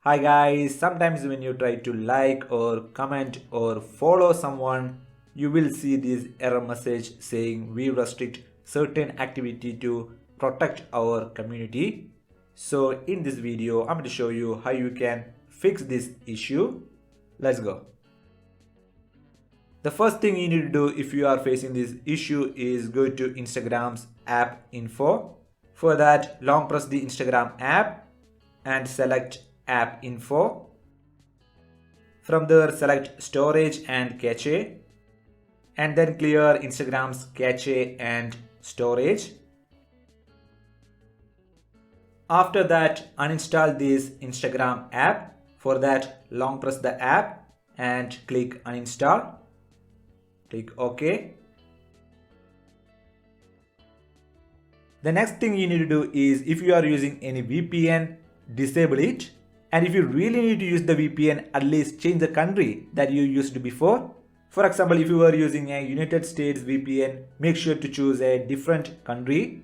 Hi guys, sometimes when you try to like or comment or follow someone, you will see this error message saying we restrict certain activity to protect our community. So in this video, I'm going to show you how you can fix this issue. Let's go. The first thing you need to do if you are facing this issue is go to Instagram's app info. For that, long press the Instagram app and select app info. From there, select storage and cache and then clear Instagram's cache and storage. After that, uninstall this Instagram app. For that, long press the app and click uninstall. Click OK. The next thing you need to do is if you are using any VPN, disable it. And if you really need to use the VPN, at least change the country that you used before. For example, if you were using a United States VPN, make sure to choose a different country.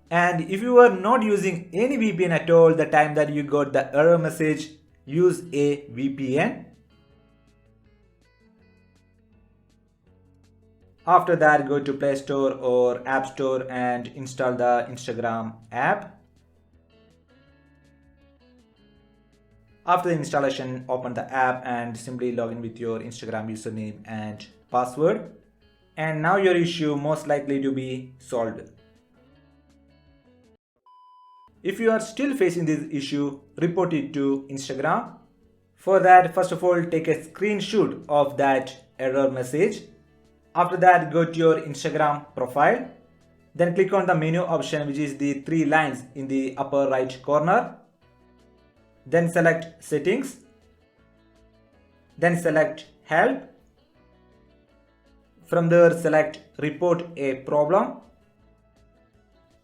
And if you are not using any VPN at all, the time that you got the error message, use a VPN. After that, go to Play Store or App Store and install the Instagram app. After the installation, open the app and simply log in with your Instagram username and password. And now your issue most likely to be solved. If you are still facing this issue, report it to Instagram. For that, first of all, take a screenshot of that error message. After that, go to your Instagram profile. Then click on the menu option, which is the three lines in the upper right corner. Then select settings. Then select help. From there, select report a problem.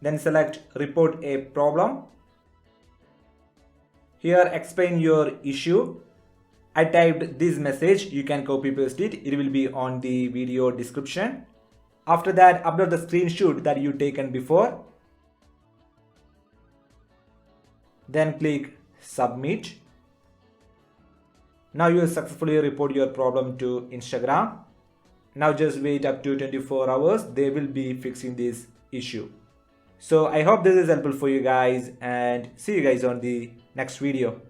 Then select report a problem. Here explain your issue. I typed this message, you can copy paste it, it will be on the video description. After that, upload the screenshot that you taken before. Then click submit. Now you successfully report your problem to Instagram. Now just wait up to 24 hours, they will be fixing this issue. So I hope this is helpful for you guys and see you guys on the next video.